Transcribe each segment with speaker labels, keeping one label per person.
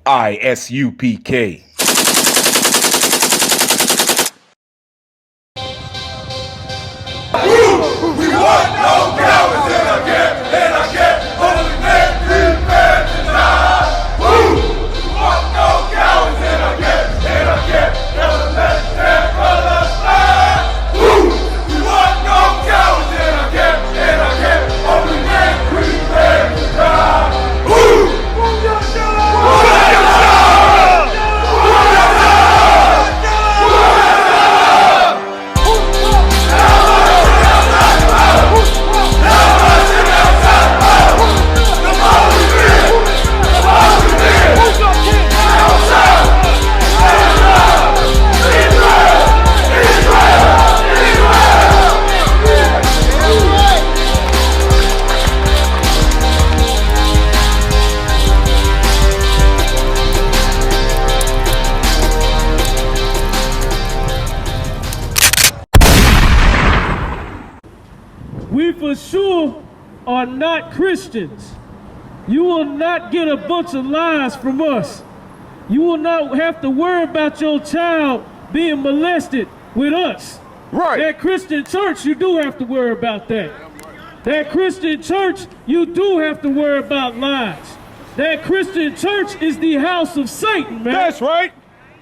Speaker 1: I.S.U.P.K.
Speaker 2: We want no cowards in our camp, in our camp. Only men prepare to die. We want no cowards in our camp, in our camp. Never let their colors fly. We want no cowards in our camp, in our camp. Only men prepare to die.
Speaker 3: We for sure are not Christians. You will not get a bunch of lies from us. You will not have to worry about your child being molested with us.
Speaker 1: Right.
Speaker 3: That Christian church, you do have to worry about that. That Christian church, you do have to worry about lies. That Christian church is the house of Satan, man.
Speaker 1: That's right.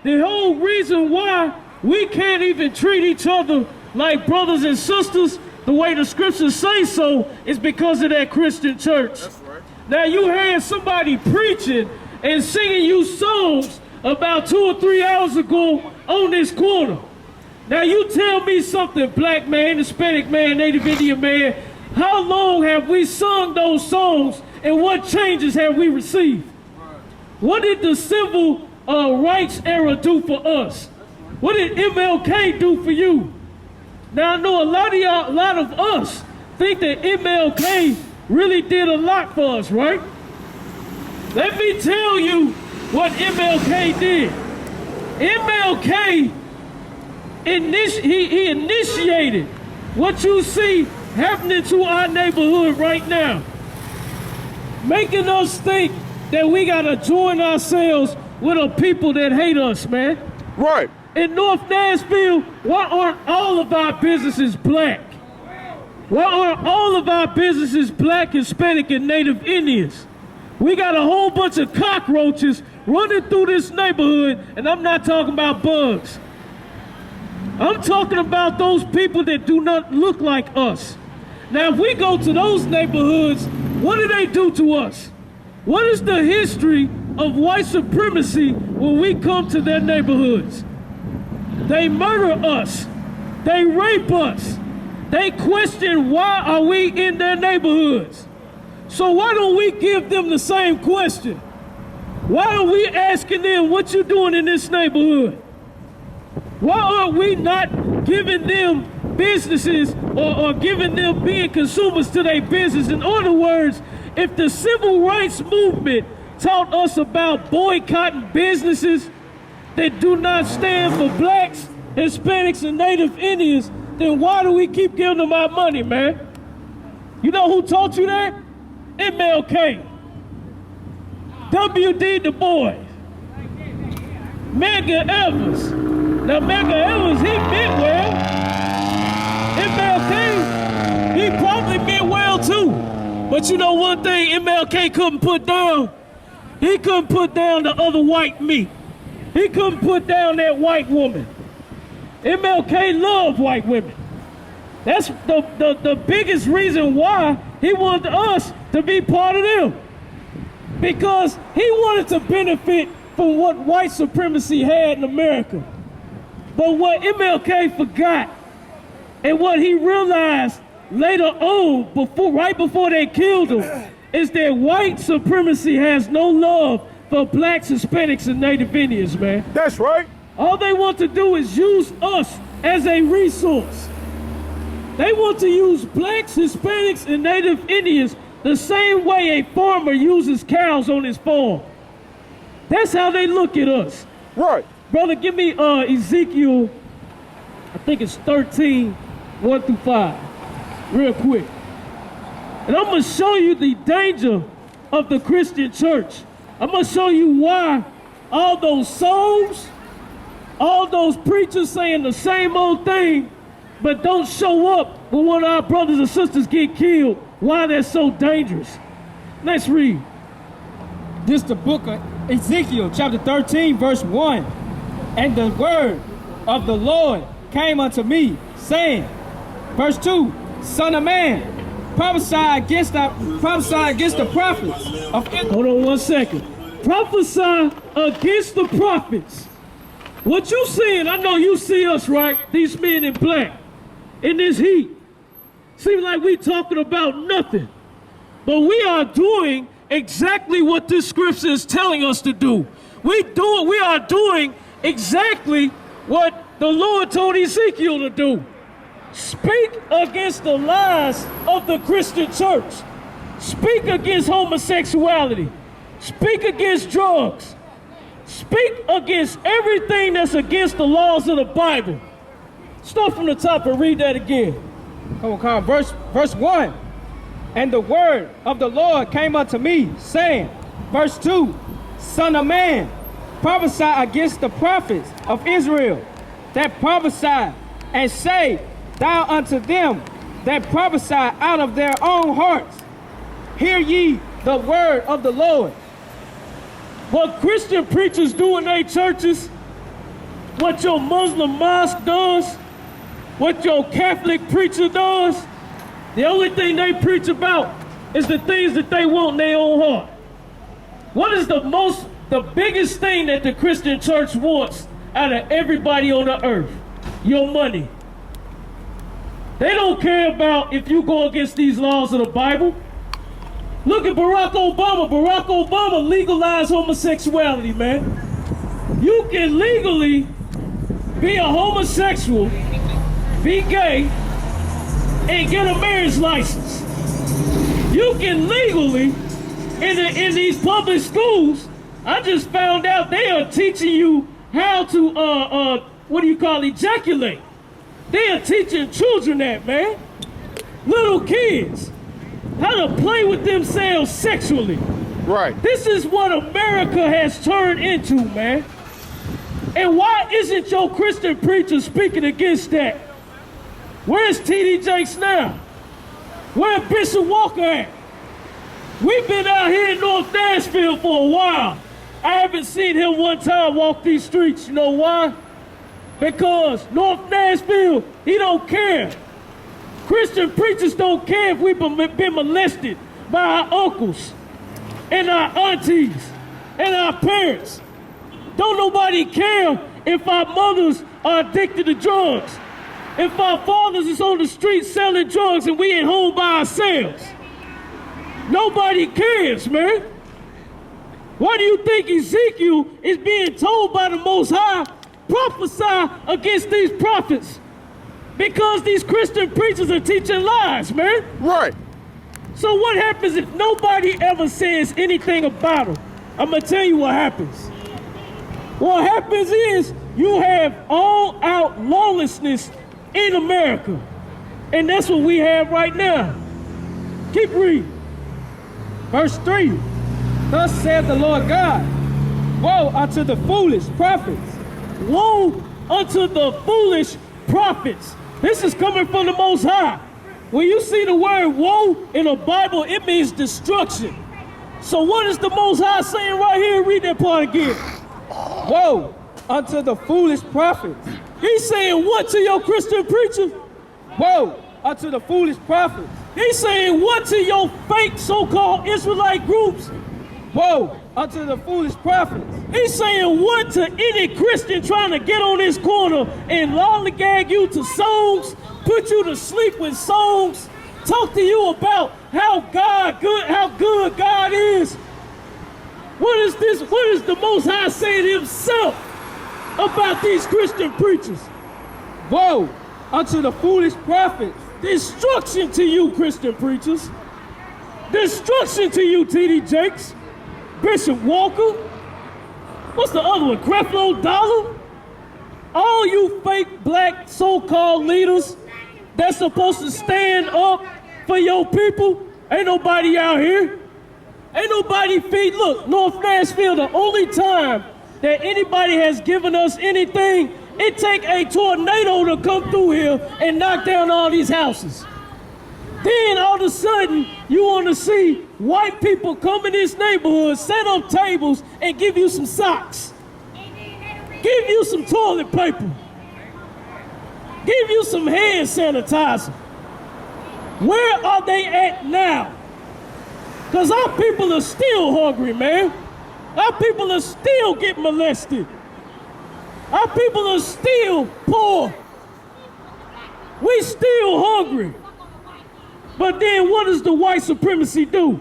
Speaker 3: The whole reason why we can't even treat each other like brothers and sisters the way the scriptures say so is because of that Christian church. That's right. Now you had somebody preaching and singing you songs about 2 or 3 hours ago on this corner. Now you tell me something, black man, Hispanic man, Native Indian man, how long have we sung those songs and what changes have we received? Right. What did the civil rights era do for us? What did MLK do for you? Now I know a lot of us think that MLK really did a lot for us, right? Let me tell you what MLK did. MLK, he initiated what you see happening to our neighborhood right now, making us think that we gotta join ourselves with a people that hate us, man.
Speaker 1: Right.
Speaker 3: In North Nashville, why aren't all of our businesses black? Why aren't all of our businesses black, Hispanic, and Native Indians? We got a whole bunch of cockroaches running through this neighborhood, and I'm not talking about bugs. I'm talking about those people that do not look like us. Now, if we go to those neighborhoods, what do they do to us? What is the history of white supremacy when we come to their neighborhoods? They murder us. They rape us. They question why are we in their neighborhoods. So why don't we give them the same question? Why are we asking them what you doing in this neighborhood? Why are we not giving them businesses or giving them being consumers to their business? In other words, if the civil rights movement taught us about boycotting businesses that do not stand for blacks, Hispanics, and Native Indians, then why do we keep giving them our money, man? You know who taught you that? MLK. W.D. Du Bois. Medgar Evers. Now, Medgar Evers, he meant well. MLK, he probably meant well too. But you know one thing MLK couldn't put down? He couldn't put down the other white meat. He couldn't put down that white woman. MLK loved white women. That's the biggest reason why he wanted us to be part of them. Because he wanted to benefit from what white supremacy had in America. But what MLK forgot, and what he realized later on, right before they killed him, is that white supremacy has no love for blacks, Hispanics, and Native Indians, man.
Speaker 1: That's right.
Speaker 3: All they want to do is use us as a resource. They want to use blacks, Hispanics, and Native Indians the same way a farmer uses cows on his farm. That's how they look at us.
Speaker 1: Right.
Speaker 3: Brother, give me Ezekiel, I think it's 13, 1 through 5, real quick. And I'm going to show you the danger of the Christian church. I'm going to show you why all those songs, all those preachers saying the same old thing, but don't show up when one of our brothers and sisters get killed. Why they're so dangerous? Let's read.
Speaker 1: This the book of Ezekiel, chapter 13, verse 1. And the word of the Lord came unto me, saying, verse 2, Son of man, prophesy against the prophets of Israel.
Speaker 3: Hold on 1 second. Prophesy against the prophets. What you seeing, I know you see us, right? These men in black, in this heat. Seems like we talking about nothing. But we are doing exactly what this scripture is telling us to do. We are doing exactly what the Lord told Ezekiel to do. Speak against the lies of the Christian church. Speak against homosexuality. Speak against drugs. Speak against everything that's against the laws of the Bible. Start from the top and read that again.
Speaker 1: Come on. Verse 1. And the word of the Lord came unto me, saying, verse 2, Son of man, prophesy against the prophets of Israel that prophesy, and say thou unto them that prophesy out of their own hearts, hear ye the word of the Lord.
Speaker 3: What Christian preachers do in their churches, what your Muslim mosque does, what your Catholic preacher does, the only thing they preach about is the things that they want in their own heart. What is the biggest thing that the Christian church wants out of everybody on the earth? Your money. They don't care about if you go against these laws of the Bible. Look at Barack Obama. Barack Obama legalized homosexuality, man. You can legally be a homosexual, be gay, and get a marriage license. You can legally, in these public schools, I just found out they are teaching you how to, ejaculate. They are teaching children that, man. Little kids. How to play with themselves sexually.
Speaker 2: Right.
Speaker 3: This is what America has turned into, man. And why isn't your Christian preacher speaking against that? Where's T.D. Jakes now? Where's Bishop Walker at? We've been out here in North Nashville for a while. I haven't seen him one time walk these streets. You know why? Because North Nashville, he don't care. Christian preachers don't care if we've been molested by our uncles and our aunties and our parents. Don't nobody care if our mothers are addicted to drugs. If our fathers is on the street selling drugs and we at home by ourselves. Nobody cares, man. Why do you think Ezekiel is being told by the Most High, prophesy against these prophets? Because these Christian preachers are teaching lies, man.
Speaker 2: Right.
Speaker 3: So what happens if nobody ever says anything about them? I'm going to tell you what happens. What happens is you have all-out lawlessness in America. And that's what we have right now. Keep reading.
Speaker 1: Verse 3. Thus saith the Lord God, woe unto the foolish prophets.
Speaker 3: Woe unto the foolish prophets. This is coming from the Most High. When you see the word woe in the Bible, it means destruction. So what is the Most High saying right here? Read that part again.
Speaker 1: Woe unto the foolish prophets.
Speaker 3: He's saying what to your Christian preacher?
Speaker 1: Woe unto the foolish prophets.
Speaker 3: He's saying what to your fake so-called Israelite groups?
Speaker 1: Woe unto the foolish prophets.
Speaker 3: He's saying what to any Christian trying to get on this corner and lollygag you to songs, put you to sleep with songs, talk to you about how good God is. What is this? What is the Most High saying himself about these Christian preachers?
Speaker 1: Woe unto the foolish prophets.
Speaker 3: Destruction to you, Christian preachers. Destruction to you, T.D. Jakes, Bishop Walker. What's the other one? Creflo Dollar? All you fake black so-called leaders that's supposed to stand up for your people, ain't nobody out here. Ain't nobody feed. Look, North Nashville, the only time that anybody has given us anything, it take a tornado to come through here and knock down all these houses. Then all of a sudden, you want to see white people come in this neighborhood, set up tables, and give you some socks. Give you some toilet paper. Give you some hand sanitizer. Where are they at now? Because our people are still hungry, man. Our people are still getting molested. Our people are still poor. We still hungry. But then what does the white supremacy do?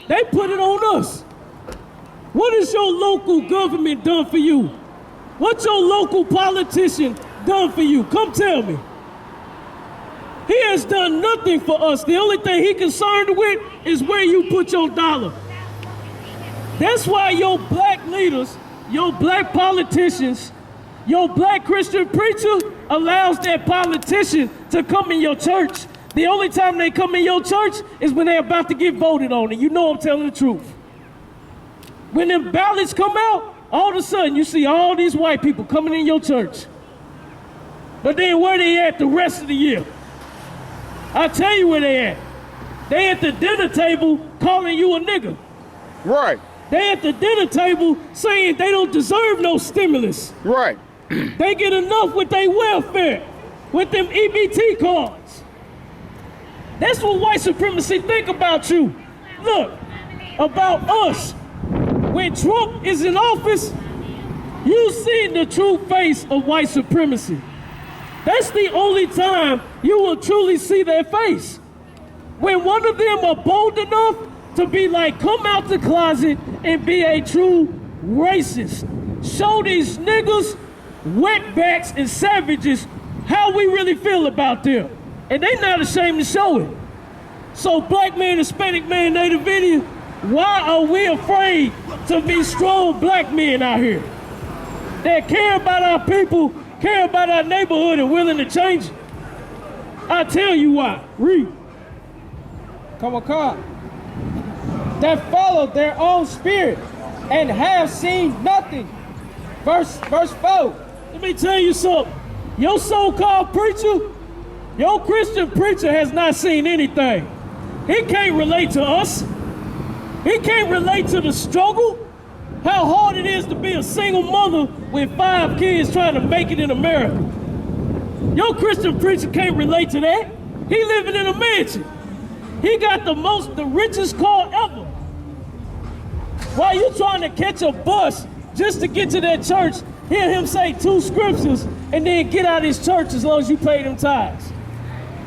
Speaker 3: They put it on us. What has your local government done for you? What's your local politician done for you? Come tell me. He has done nothing for us. The only thing he's concerned with is where you put your dollar. That's why your black leaders, your black politicians, your black Christian preacher allows that politician to come in your church. The only time they come in your church is when they're about to get voted on, and you know I'm telling the truth. When them ballots come out, all of a sudden you see all these white people coming in your church. But then where they at the rest of the year? I'll tell you where they at. They at the dinner table calling you a nigga.
Speaker 4: Right.
Speaker 3: They at the dinner table saying they don't deserve no stimulus.
Speaker 4: Right.
Speaker 3: They get enough with their welfare, with them EBT cards. That's what white supremacy think about you. Look, about us. When Trump is in office, you see the true face of white supremacy. That's the only time you will truly see their face. When one of them are bold enough to be like, come out the closet and be a true racist. Show these niggas, wetbacks, and savages how we really feel about them. And they not ashamed to show it. So black man, Hispanic man, Native Indian, why are we afraid to be strong black men out here that care about our people, care about our neighborhood, and willing to change it? I tell you why. Read.
Speaker 1: Come on. That follow their own spirit and have seen nothing. Verse 4.
Speaker 3: Let me tell you something. Your so-called preacher, your Christian preacher has not seen anything. He can't relate to us. He can't relate to the struggle, how hard it is to be a single mother with 5 kids trying to make it in America. Your Christian preacher can't relate to that. He living in a mansion. He got the richest car ever. While you trying to catch a bus just to get to that church, hear him say 2 scriptures and then get out of his church as long as you pay them tithes.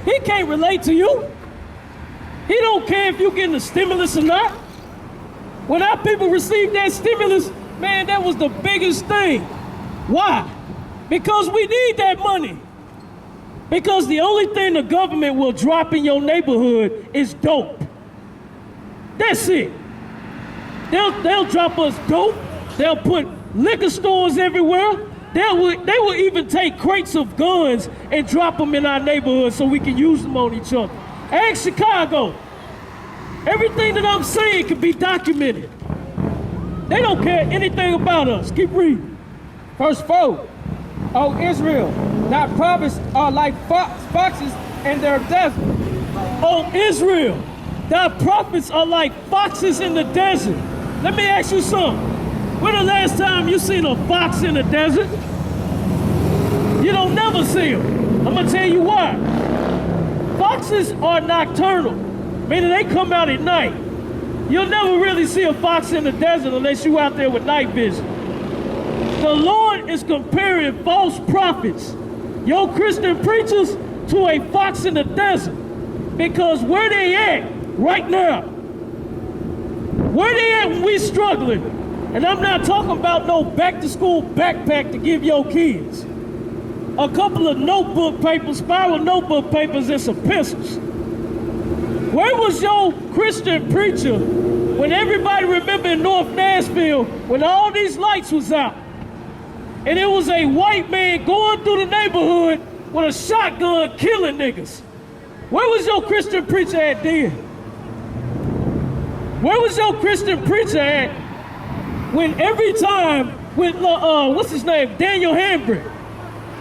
Speaker 3: He can't relate to you. He don't care if you getting a stimulus or not. When our people received that stimulus, man, that was the biggest thing. Why? Because we need that money. Because the only thing the government will drop in your neighborhood is dope. That's it. They'll drop us dope. They'll put liquor stores everywhere. They will even take crates of guns and drop them in our neighborhood so we can use them on each other. Ask Chicago. Everything that I'm saying can be documented. They don't care anything about us. Keep reading.
Speaker 1: Verse 4. O Israel, thy prophets are like foxes in their desert.
Speaker 3: O Israel, thy prophets are like foxes in the desert. Let me ask you something. When the last time you seen a fox in the desert? You don't never see them. I'm gonna tell you why. Foxes are nocturnal, meaning they come out at night. You'll never really see a fox in the desert unless you out there with night vision. The Lord is comparing false prophets, your Christian preachers, to a fox in the desert. Because where they at right now? Where they at when we struggling? And I'm not talking about no back-to-school backpack to give your kids. A couple of notebook papers, spiral notebook papers, and some pencils. Where was your Christian preacher when everybody remember in North Nashville when all these lights was out? And it was a white man going through the neighborhood with a shotgun killing niggas. Where was your Christian preacher at then? Where was your Christian preacher at when every time what's his name, Daniel Hambrick.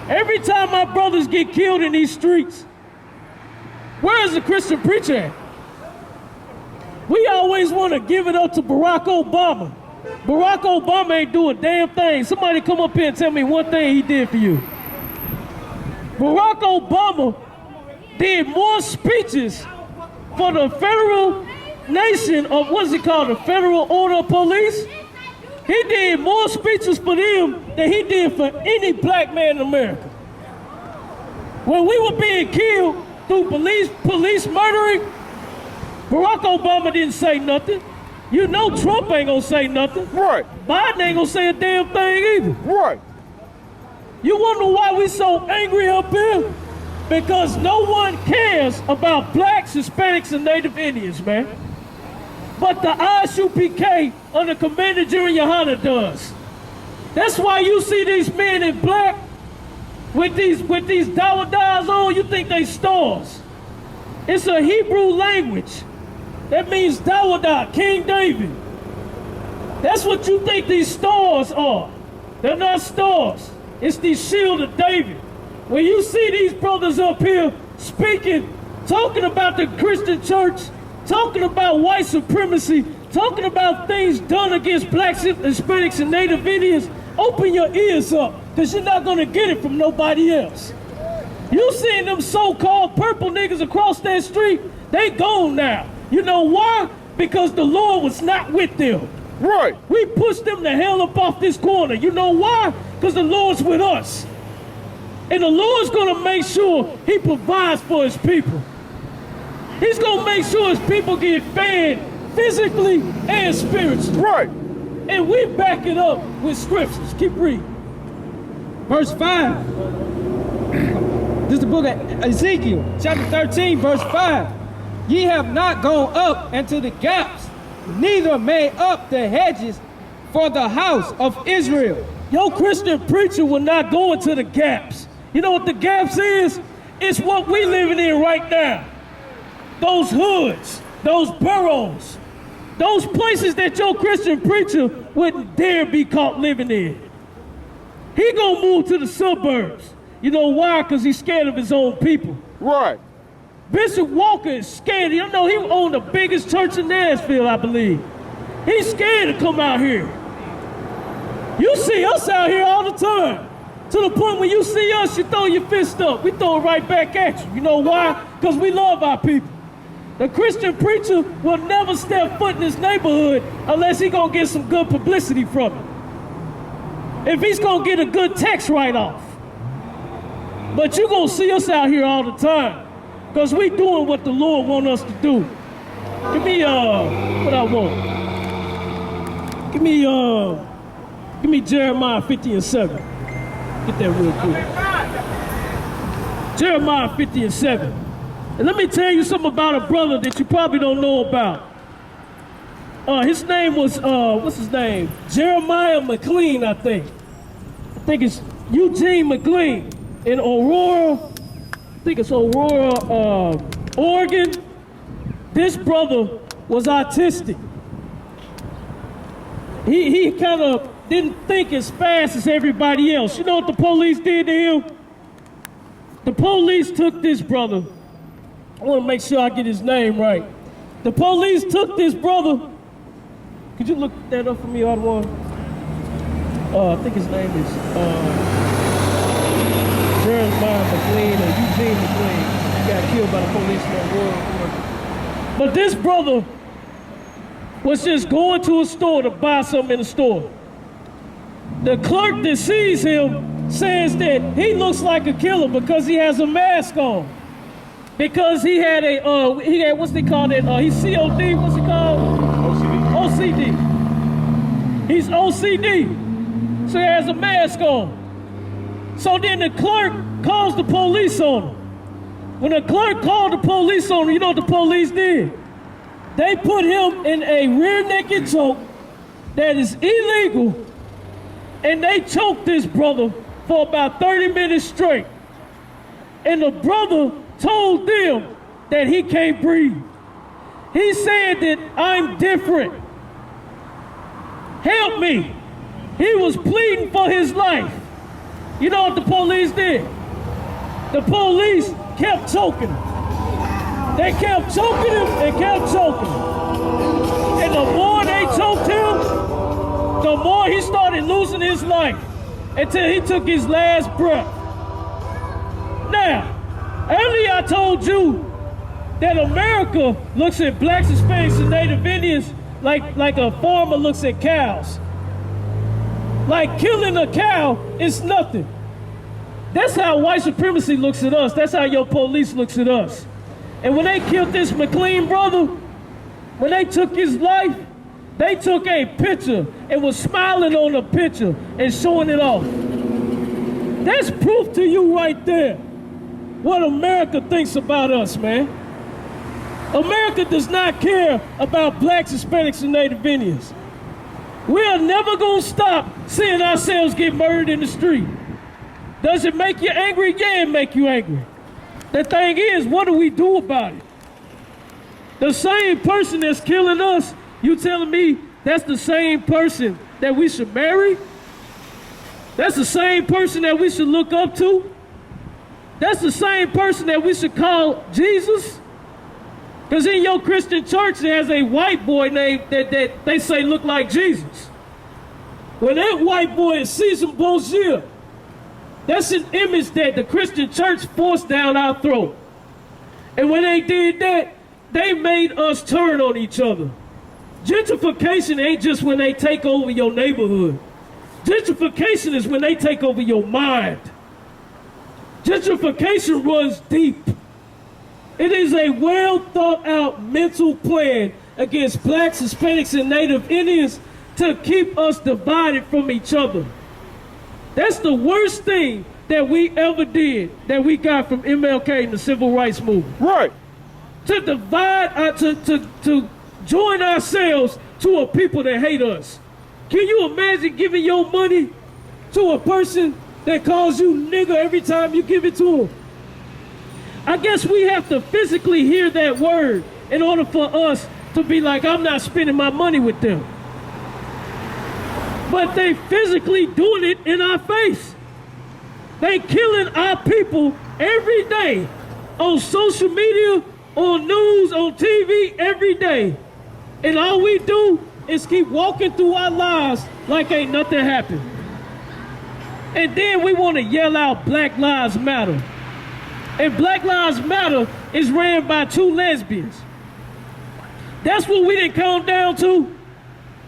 Speaker 3: Every time my brothers get killed in these streets, where is the Christian preacher at? We always want to give it up to Barack Obama. Barack Obama ain't do a damn thing. Somebody come up here and tell me one thing he did for you. Barack Obama did more speeches for the federal nation of, what's it called, the Federal Order of Police. He did more speeches for them than he did for any black man in America. When we were being killed through police murdering, Barack Obama didn't say nothing. You know Trump ain't gonna say nothing.
Speaker 2: Right.
Speaker 3: Biden ain't gonna say a damn thing either.
Speaker 2: Right.
Speaker 3: You wonder why we so angry up here? Because no one cares about blacks, Hispanics, and Native Indians, man. But the I.S.U.P.K under Commander General YAHANNA does. That's why you see these men in black with these dawadas on, you think they stars. It's a Hebrew language. That means Dawada, King David. That's what you think these stars are. They're not stars. It's the shield of David. When you see these brothers up here speaking, talking about the Christian church, talking about white supremacy, talking about things done against blacks, Hispanics, and Native Indians, open your ears up, because you're not going to get it from nobody else. You seeing them so-called purple niggas across that street, they gone now. You know why? Because the Lord was not with them.
Speaker 2: Right.
Speaker 3: We pushed them the hell up off this corner. You know why? Because the Lord's with us. And the Lord's going to make sure he provides for his people. He's going to make sure his people get fed physically and spiritually.
Speaker 2: Right.
Speaker 3: And we back it up with scriptures. Keep reading.
Speaker 1: Verse 5. This is the book of Ezekiel, chapter 13, verse 5. Ye have not gone up into the gaps, neither made up the hedges for the house of Israel.
Speaker 3: Your Christian preacher will not go into the gaps. You know what the gaps is? It's what we living in right now. Those hoods, those boroughs, those places that your Christian preacher wouldn't dare be caught living in. He gonna move to the suburbs. You know why? Because he's scared of his own people.
Speaker 2: Right.
Speaker 3: Bishop Walker is scared. You know, he owned the biggest church in Nashville, I believe. He's scared to come out here. You see us out here all the time. To the point when you see us, you throw your fist up. We throw it right back at you. You know why? Because we love our people. The Christian preacher will never step foot in this neighborhood unless he's going to get some good publicity from it. If he's going to get a good tax write-off. But you're going to see us out here all the time because we doing what the Lord wants us to do. Give me, what I want. Give me Jeremiah 50 and 7. Get that real quick. Jeremiah 50 and 7. And let me tell you something about a brother that you probably don't know about. His name was, what's his name? Jeremiah McLean, I think. I think it's Eugene McLean in Aurora. I think it's Aurora, Oregon. This brother was autistic. He kind of didn't think as fast as everybody else. You know what the police did to him? The police took this brother. I want to make sure I get his name right. The police took this brother. Could you look that up for me, R1? I think his name is Jeremiah McLean or Eugene McLean. He got killed by the police in that war. But this brother was just going to a store to buy something in the store. The clerk that sees him says that he looks like a killer because he has a mask on. Because he had what's they call it? He's COD, what's it called? OCD. He's OCD. So he has a mask on. So then the clerk calls the police on him. When the clerk called the police on him, you know what the police did? They put him in a rear naked choke that is illegal, and they choked this brother for about 30 minutes straight. And the brother told them that he can't breathe. He said that I'm different. Help me. He was pleading for his life. You know what the police did? The police kept choking him. They kept choking him and kept choking him. And the more they choked him, the more he started losing his life until he took his last breath. Now, earlier I told you that America looks at blacks, Hispanics, and Native Indians like a farmer looks at cows. Like killing a cow is nothing. That's how white supremacy looks at us. That's how your police looks at us. And when they killed this McLean brother, when they took his life, they took a picture and was smiling on the picture and showing it off. That's proof to you right there what America thinks about us, man. America does not care about blacks, Hispanics, and Native Indians. We are never going to stop seeing ourselves get murdered in the street. Does it make you angry? Yeah, it make you angry. The thing is, what do we do about it? The same person that's killing us, you telling me that's the same person that we should marry? That's the same person that we should look up to? That's the same person that we should call Jesus? Because in your Christian church, there's a white boy named that they say look like Jesus. When that white boy is Caesar Borgia, that's an image that the Christian church forced down our throat. And when they did that, they made us turn on each other. Gentrification ain't just when they take over your neighborhood. Gentrification is when they take over your mind. Gentrification runs deep. It is a well thought out mental plan against blacks, Hispanics, and Native Indians to keep us divided from each other. That's the worst thing that we ever did that we got from MLK and the Civil Rights Movement.
Speaker 4: Right.
Speaker 3: To divide, to join ourselves to a people that hate us. Can you imagine giving your money to a person that calls you nigger every time you give it to him? I guess we have to physically hear that word in order for us to be like, I'm not spending my money with them. But they physically doing it in our face. They killing our people every day on social media, on news, on TV, every day. And all we do is keep walking through our lives like ain't nothing happened. And then we want to yell out Black Lives Matter. And Black Lives Matter is ran by 2 lesbians. That's what we didn't count down to,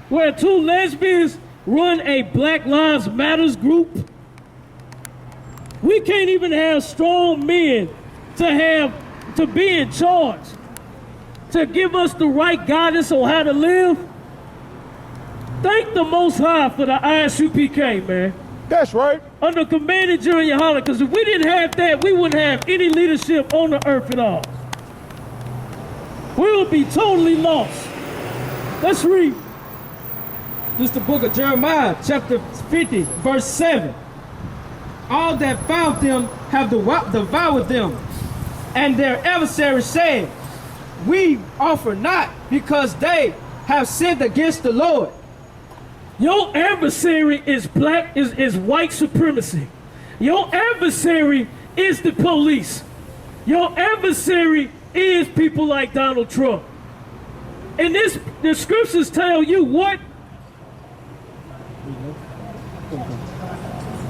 Speaker 3: where 2 lesbians run a Black Lives Matters group. We can't even have strong men to be in charge, to give us the right guidance on how to live. Thank the Most High for the I.S.U.P.K, man.
Speaker 4: That's right.
Speaker 3: Under Commander General YAHANNA, because if we didn't have that, we wouldn't have any leadership on the earth at all. We would be totally lost. Let's read.
Speaker 1: This is the book of Jeremiah, chapter 50, verse 7. All that found them have devoured them, and their adversaries said, we offer not, because they have sinned against the Lord.
Speaker 3: Your adversary is is white supremacy. Your adversary is the police. Your adversary is people like Donald Trump. And the scriptures tell you what?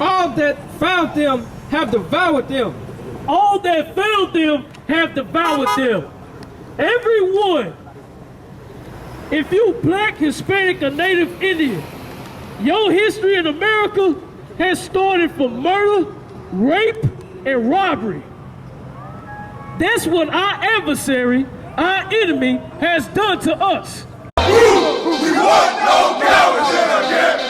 Speaker 1: All that found them have devoured them.
Speaker 3: All that found them have devoured them. Everyone. If you black, Hispanic, or Native Indian, your history in America has started from murder, rape, and robbery. That's what our adversary, our enemy, has done to us.
Speaker 2: We want no cowards in our camp,